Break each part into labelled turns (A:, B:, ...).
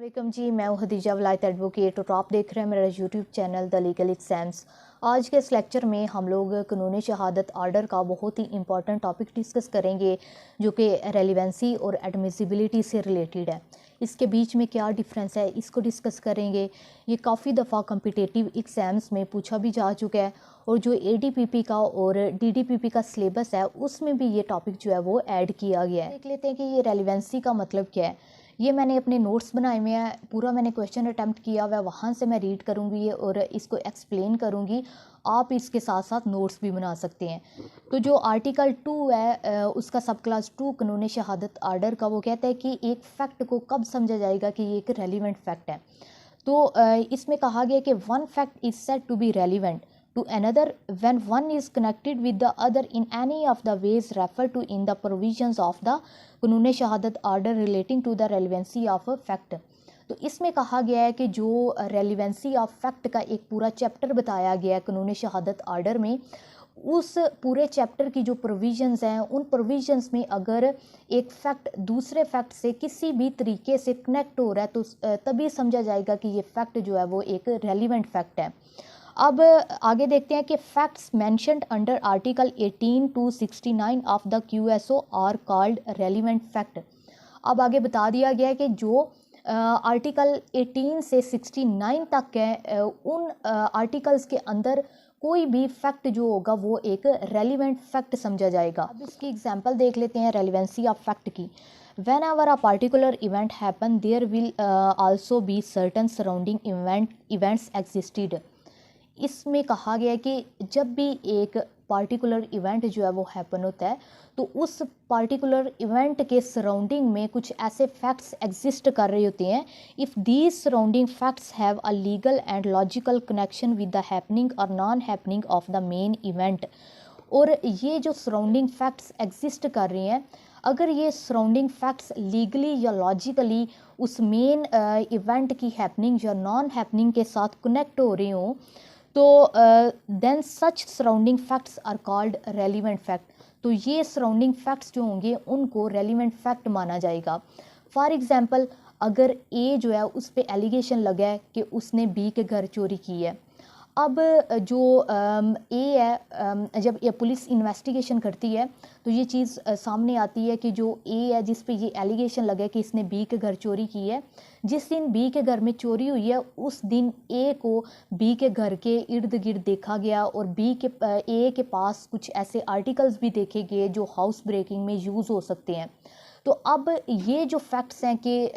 A: वालेकुम जी, मैं हूं हदीजा वलायत एडवोकेट और आप देख रहे हैं मेरा YouTube channel the legal exams. आज के इस लेक्चर में हम लोग कानूनी शहादत आर्डर का बहुत ही इंपॉर्टेंट टॉपिक डिस्कस करेंगे जो कि रेलिवेंसी और एडमिसिबिलिटी से रिलेटेड है। इसके बीच में क्या डिफरेंस है इसको डिस्कस करेंगे। ये काफ़ी दफ़ा कम्पिटिटिव एग्ज़ाम्स में पूछा भी जा चुका है और जो ADPP का और DDPP का सिलेबस है उसमें भी ये टॉपिक जो है वो ऐड किया गया है। देख लेते हैं कि ये रेलिवेंसी का मतलब क्या है। ये मैंने अपने नोट्स बनाए हुए हैं, पूरा मैंने क्वेश्चन अटैम्प्ट किया हुआ है, वहाँ से मैं रीड करूँगी और इसको एक्सप्लेन करूँगी। आप इसके साथ साथ नोट्स भी बना सकते हैं। तो जो आर्टिकल 2 है उसका सब क्लास 2 कानूनी शहादत आर्डर का, वो कहता है कि एक फ़ैक्ट को कब समझा जाएगा कि ये एक रेलिवेंट फैक्ट है। तो इसमें कहा गया कि one fact is said to be relevant to another when one is connected with the other in any of the ways referred to in the provisions of the कानून Shahadat order relating to the relevancy of a fact। तो इसमें कहा गया है कि जो relevancy of fact का एक पूरा चैप्टर बताया गया है कानून शहादत आर्डर में, उस पूरे चैप्टर की जो प्रोविजंस हैं उन प्रोविजंस में अगर एक फैक्ट दूसरे फैक्ट से किसी भी तरीके से कनेक्ट हो रहा है तो तभी समझा जाएगा कि ये फैक्ट जो है वो एक रेलिवेंट फैक्ट है। अब आगे देखते हैं कि facts mentioned under article 18 to 69 of the QSO are called relevant fact. अब आगे बता दिया गया है कि जो आर्टिकल 18 से 69 तक है उन आर्टिकल्स के अंदर कोई भी फैक्ट जो होगा वो एक रेलिवेंट फैक्ट समझा जाएगा। अब इसकी एग्जांपल देख लेते हैं रेलिवेंसी ऑफ फैक्ट की। Whenever a particular event happen, there will also be certain surrounding events existed। इसमें कहा गया है कि जब भी एक पार्टिकुलर इवेंट जो है वो हैपन होता है तो उस पार्टिकुलर इवेंट के सराउंडिंग में कुछ ऐसे फैक्ट्स एग्जिस्ट कर रहे होते हैं। If these surrounding facts have a legal and logical connection with the happening और non happening of the main event. और ये जो सराउंडिंग फैक्ट्स एग्जिस्ट कर रहे हैं, अगर ये सराउंडिंग फैक्ट्स लीगली या लॉजिकली उस मेन इवेंट की हैपनिंग या नॉन हैपनिंग के साथ कनेक्ट हो रहे हों तो then such surrounding facts are called relevant fact. तो ये सराउंडिंग फैक्ट्स जो होंगे उनको रेलिवेंट फैक्ट माना जाएगा। फॉर एग्जांपल, अगर A जो है उस पर एलिगेशन लगा है कि उसने B के घर चोरी की है। अब जो A है, जब ये पुलिस इन्वेस्टिगेशन करती है तो ये चीज़ सामने आती है कि जो A है जिस पे ये एलिगेशन लगा है कि इसने B के घर चोरी की है, जिस दिन B के घर में चोरी हुई है उस दिन A को B के घर के इर्द गिर्द देखा गया और A के पास कुछ ऐसे आर्टिकल्स भी देखे गए जो हाउस ब्रेकिंग में यूज़ हो सकते हैं। तो अब ये जो फैक्ट्स हैं कि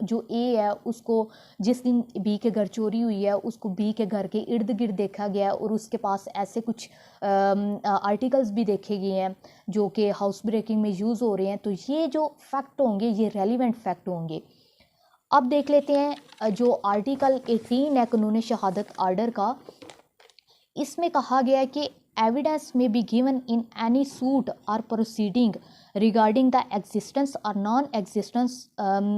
A: जो A है उसको जिस दिन B के घर चोरी हुई है उसको B के घर के इर्द गिर्द देखा गया और उसके पास ऐसे कुछ आर्टिकल्स भी देखे गए हैं जो कि हाउस ब्रेकिंग में यूज़ हो रहे हैं, तो ये जो फैक्ट होंगे ये रेलिवेंट फैक्ट होंगे। अब देख लेते हैं जो आर्टिकल 18 है कानून शहादत आर्डर का। इसमें कहा गया है कि एविडेंस में be given in any suit और proceeding regarding the existence or non-existence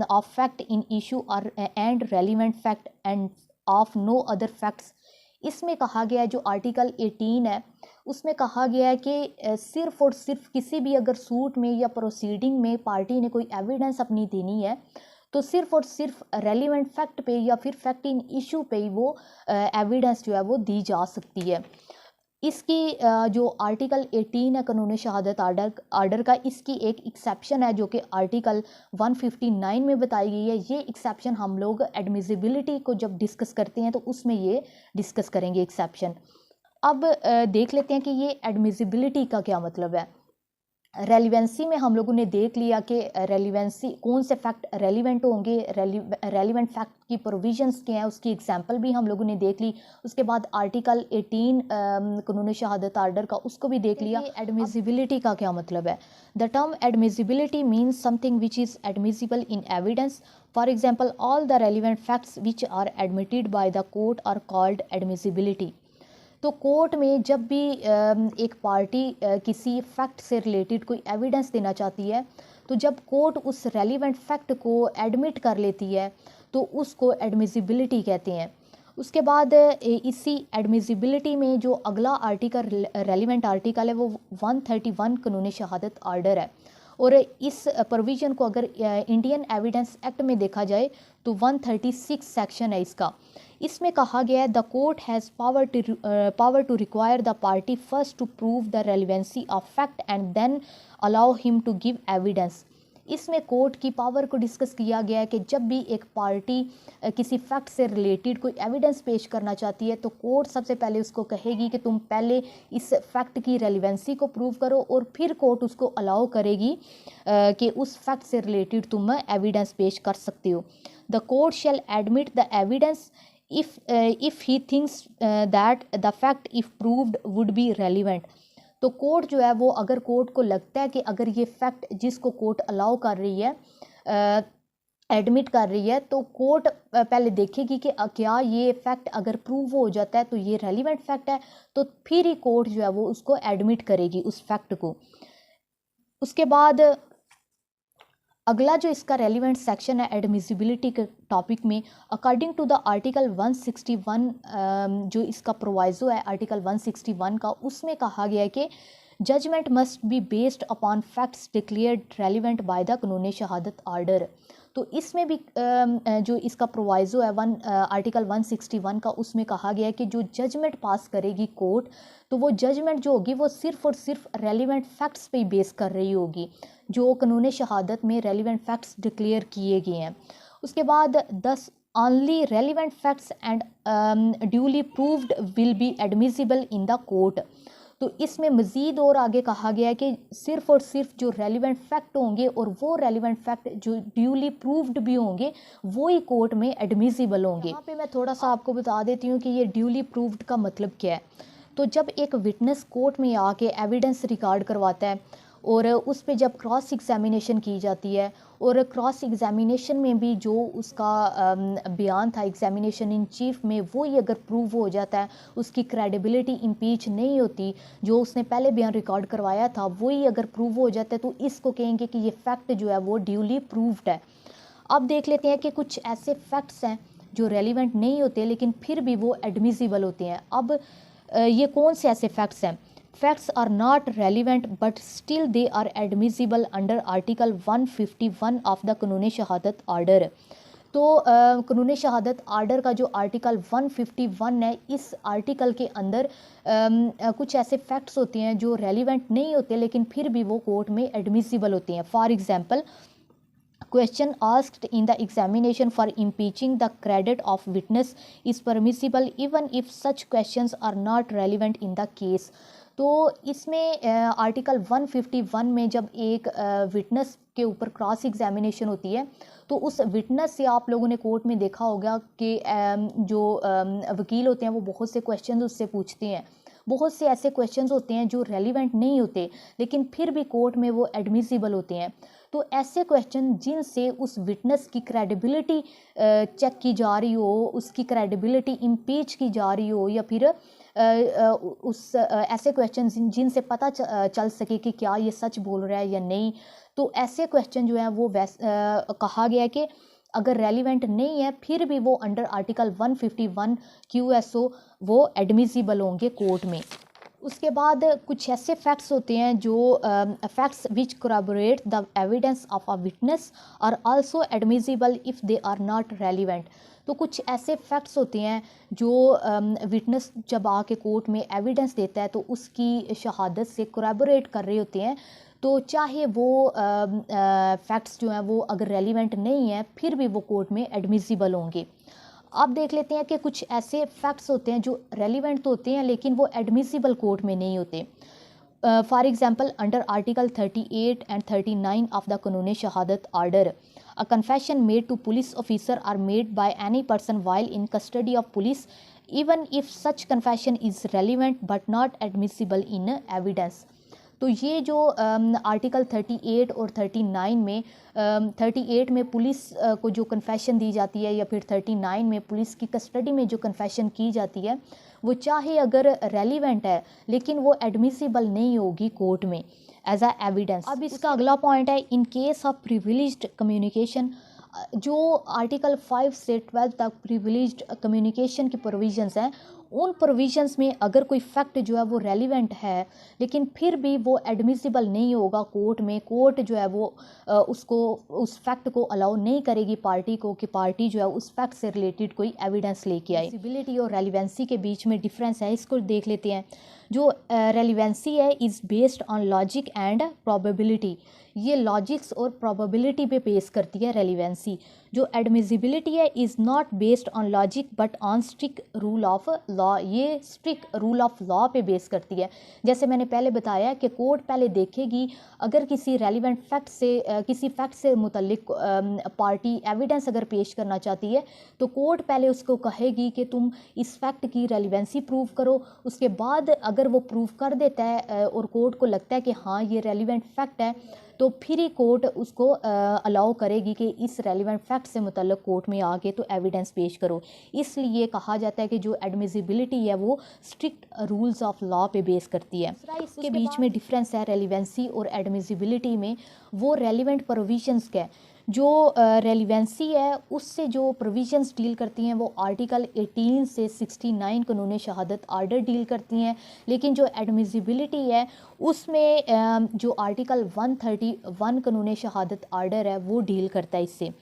A: of fact in issue or and relevant fact and of no other facts। इसमें कहा गया है जो आर्टिकल 18 है उसमें कहा गया है कि सिर्फ और सिर्फ किसी भी अगर सूट में या प्रोसीडिंग में पार्टी ने कोई एविडेंस अपनी देनी है तो सिर्फ और सिर्फ रेलिवेंट फैक्ट पे या फिर फैक्ट इन इशू पे ही वो एविडेंस जो है वो दी जा सकती है। इसकी जो आर्टिकल 18 है कानून शहादत आर्डर का, इसकी एक एक्सेप्शन है जो कि आर्टिकल 159 में बताई गई है। ये एक्सेप्शन हम लोग एडमिसिबिलिटी को जब डिस्कस करते हैं तो उसमें ये डिस्कस करेंगे एक्सेप्शन। अब देख लेते हैं कि ये एडमिसिबिलिटी का क्या मतलब है। रेलिवेंसी में हम लोगों ने देख लिया कि रेलिवेंसी कौन से फैक्ट रेलिवेंट होंगे, रेलिवेंट फैक्ट की प्रोविजंस क्या हैं उसकी एग्जांपल भी हम लोगों ने देख ली। उसके बाद आर्टिकल 18 कानून शहादत आर्डर का उसको भी देख लिया। एडमिसिबिलिटी का क्या मतलब है। The term admissibility means something which is admissible in evidence. For example, all the relevant facts which are admitted by the court are called admissibility. तो कोर्ट में जब भी एक पार्टी किसी फैक्ट से रिलेटेड कोई एविडेंस देना चाहती है तो जब कोर्ट उस रेलिवेंट फैक्ट को एडमिट कर लेती है तो उसको एडमिसिबिलिटी कहते हैं। उसके बाद इसी एडमिसिबिलिटी में जो अगला आर्टिकल रेलिवेंट आर्टिकल है वो 131 कानून शहादत आर्डर है। और इस प्रोविज़न को अगर इंडियन एविडेंस एक्ट में देखा जाए तो 136 सेक्शन है इसका। इसमें कहा गया है the court has power to require the party first to prove the relevancy of fact and then allow him to give evidence. इसमें कोर्ट की पावर को डिस्कस किया गया है कि जब भी एक पार्टी किसी फैक्ट से रिलेटेड कोई एविडेंस पेश करना चाहती है तो कोर्ट सबसे पहले उसको कहेगी कि तुम पहले इस फैक्ट की रेलिवेंसी को प्रूव करो और फिर कोर्ट उसको अलाउ करेगी कि उस फैक्ट से रिलेटेड तुम एविडेंस पेश कर सकते हो। The court shell admit the evidence if he thinks that the fact if proved would be relevant। तो कोर्ट जो है वो अगर कोर्ट को लगता है कि अगर ये फैक्ट जिसको कोर्ट अलाउ कर रही है एडमिट कर रही है तो कोर्ट पहले देखेगी कि क्या ये फैक्ट अगर प्रूव हो जाता है तो ये रेलिवेंट फैक्ट है, तो फिर ही कोर्ट जो है वो उसको एडमिट करेगी उस फैक्ट को। उसके बाद अगला जो इसका रेलिवेंट सेक्शन है एडमिसिबिलिटी के टॉपिक में, अकॉर्डिंग टू द आर्टिकल 161 जो इसका प्रोवाइजो है आर्टिकल 161 का, उसमें कहा गया है कि judgment must be based upon facts declared relevant by the Qanun Shahadat order. तो इसमें भी जो इसका प्रोवाइजो है आर्टिकल 161 का, उसमें कहा गया है कि जो जजमेंट पास करेगी कोर्ट तो वो जजमेंट जो होगी वो सिर्फ और सिर्फ रेलिवेंट फैक्ट्स पे ही बेस कर रही होगी जो कानून शहादत में रेलिवेंट फैक्ट्स डिक्लेयर किए गए हैं। उसके बाद 10 only relevant facts and duly proved will be admissible in the court. तो इसमें मज़ीद और आगे कहा गया है कि सिर्फ और सिर्फ जो रेलिवेंट फैक्ट होंगे और वो रेलिवेंट फैक्ट जो ड्यूली प्रूव्ड भी होंगे वो ही कोर्ट में एडमिसिबल होंगे। यहाँ पे मैं थोड़ा सा आपको बता देती हूँ कि ये ड्यूली प्रूव्ड का मतलब क्या है। तो जब एक विटनेस कोर्ट में आके एविडेंस रिकॉर्ड करवाता है और उस पर जब क्रॉस एग्जामिनेशन की जाती है और क्रॉस एग्जामिनेशन में भी जो उसका बयान था एग्जामिनेशन इन चीफ में वो ही अगर प्रूव हो जाता है, उसकी क्रेडिबिलिटी इम्पीच नहीं होती, जो उसने पहले बयान रिकॉर्ड करवाया था वो ही अगर प्रूव हो जाता है तो इसको कहेंगे कि ये फैक्ट जो है वो ड्यूली प्रूव्ड है। अब देख लेते हैं कि कुछ ऐसे फैक्ट्स हैं जो रेलिवेंट नहीं होते लेकिन फिर भी वो एडमिसिबल होते हैं। अब ये कौन से ऐसे फैक्ट्स हैं? Facts are not relevant but still they are admissible under article 151 of the Qanun Shahadat order. तो कानून शहादत आर्डर का जो आर्टिकल 151 है, इस आर्टिकल के अंदर कुछ ऐसे फैक्ट्स होते हैं जो रेलिवेंट नहीं होते लेकिन फिर भी वो कोर्ट में एडमिसिबल होते हैं। For example, question asked in the examination for impeaching the credit of witness is permissible even if such questions are not relevant in the case। तो इसमें आर्टिकल 151 में जब एक विटनेस के ऊपर क्रॉस एग्जामिनेशन होती है तो उस विटनेस से आप लोगों ने कोर्ट में देखा होगा कि जो वकील होते हैं वो बहुत से क्वेश्चन उससे पूछते हैं। बहुत से ऐसे क्वेश्चंस होते हैं जो रेलिवेंट नहीं होते लेकिन फिर भी कोर्ट में वो एडमिसिबल होते हैं। तो ऐसे क्वेश्चन जिनसे उस विटनेस की क्रेडिबिलिटी चेक की जा रही हो, उसकी क्रेडिबिलिटी इम्पीच की जा रही हो, या फिर ऐसे क्वेश्चन जिनसे पता चल सके कि क्या ये सच बोल रहा है या नहीं, तो ऐसे क्वेश्चन जो हैं वो कहा गया है कि अगर रेलिवेंट नहीं है फिर भी वो अंडर आर्टिकल 151 QSO वो एडमिसिबल होंगे कोर्ट में। उसके बाद कुछ ऐसे फैक्ट्स होते हैं जो facts which corroborate the evidence of a witness are also admissible if they are not relevant. तो कुछ ऐसे फैक्ट्स होते हैं जो विटनेस जब आके कोर्ट में एविडेंस देता है तो उसकी शहादत से corroborate कर रहे होते हैं, तो चाहे वो फैक्ट्स जो हैं वो अगर रेलिवेंट नहीं है फिर भी वो कोर्ट में एडमिसिबल होंगे। अब देख लेते हैं कि कुछ ऐसे फैक्ट्स होते हैं जो रेलिवेंट तो होते हैं लेकिन वो एडमिसिबल कोर्ट में नहीं होते। For example, under article 38 and 39 of the Qanun Shahadat order, a confession made to police officer or made by any person while in custody of police even if such confession is relevant but not admissible in evidence. तो ये जो article 38 और 39 में 38 में police को जो confession दी जाती है या फिर 39 में पुलिस की कस्टडी में जो कन्फेशन की जाती है वो चाहे अगर रेलिवेंट है लेकिन वो एडमिसिबल नहीं होगी कोर्ट में एज अ एविडेंस। अब इसका अगला पॉइंट है in case of privileged communication. जो आर्टिकल 5 से 12 तक प्रिविलेज्ड कम्युनिकेशन की प्रोविजंस हैं उन प्रोविजंस में अगर कोई फैक्ट जो है वो रेलिवेंट है लेकिन फिर भी वो एडमिसिबल नहीं होगा कोर्ट में, कोर्ट जो है वो उसको उस फैक्ट को अलाउ नहीं करेगी पार्टी को कि पार्टी जो है उस फैक्ट से रिलेटेड कोई एविडेंस लेके आए। एडमिसिबिलिटी और रेलिवेंसी के बीच में डिफरेंस है, इसको देख लेते हैं। जो रेलिवेंसी है is based on logic and probability, ये लॉजिक्स और प्रोबेबिलिटी पे बेस करती है रेलिवेंसी। जो एडमिसिबिलिटी है is not based on logic but on strict rule of law, ये स्ट्रिक्ट रूल ऑफ लॉ पे बेस करती है। जैसे मैंने पहले बताया कि कोर्ट पहले देखेगी अगर किसी रेलिवेंट फैक्ट से किसी फैक्ट से मुतल्लिक पार्टी एविडेंस अगर पेश करना चाहती है तो कोर्ट पहले उसको कहेगी कि तुम इस फैक्ट की रेलिवेंसी प्रूव करो। उसके बाद अगर वो प्रूव कर देता है और कोर्ट को लगता है कि हाँ ये रेलिवेंट फैक्ट है तो फिर ही कोर्ट उसको अलाउ करेगी कि इस रेलिवेंट फैक्ट से मुतल्लिक कोर्ट में आके तो एविडेंस पेश करो। इसलिए कहा जाता है कि जो एडमिसिबिलिटी है वो स्ट्रिक्ट रूल्स ऑफ लॉ पे बेस करती है। इसके बीच में डिफरेंस है रेलिवेंसी और एडमिसिबिलिटी में, वो रेलिवेंट प्रोविजंस का है। जो रेलिवेंसी है उससे जो प्रोविजंस डील करती हैं वो आर्टिकल 18 से 69 कानून शहादत आर्डर डील करती हैं, लेकिन जो एडमिसिबिलिटी है उसमें जो आर्टिकल 131 कानून शहादत आर्डर है वो डील करता है इससे।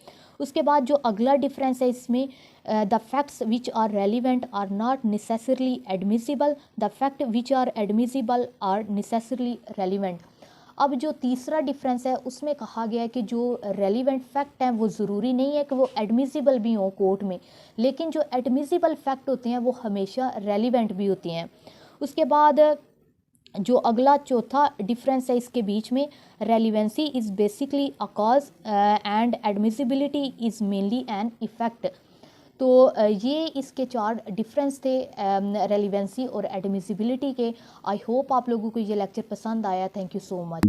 A: उसके बाद जो अगला डिफरेंस है इसमें, the facts which are relevant are not necessarily admissible, the fact which are admissible are necessarily relevant. अब जो तीसरा डिफरेंस है उसमें कहा गया है कि जो रेलिवेंट फैक्ट हैं वो ज़रूरी नहीं है कि वो एडमिसिबल भी हों कोर्ट में, लेकिन जो एडमिसिबल फैक्ट होते हैं वो हमेशा रेलिवेंट भी होते हैं। उसके बाद जो अगला चौथा डिफरेंस है इसके बीच में, relevancy is basically a cause and admissibility is mainly an effect. तो ये इसके 4 डिफरेंस थे रेलिवेंसी और एडमिसिबिलिटी के। आई होप आप लोगों को ये लेक्चर पसंद आया। Thank you so much.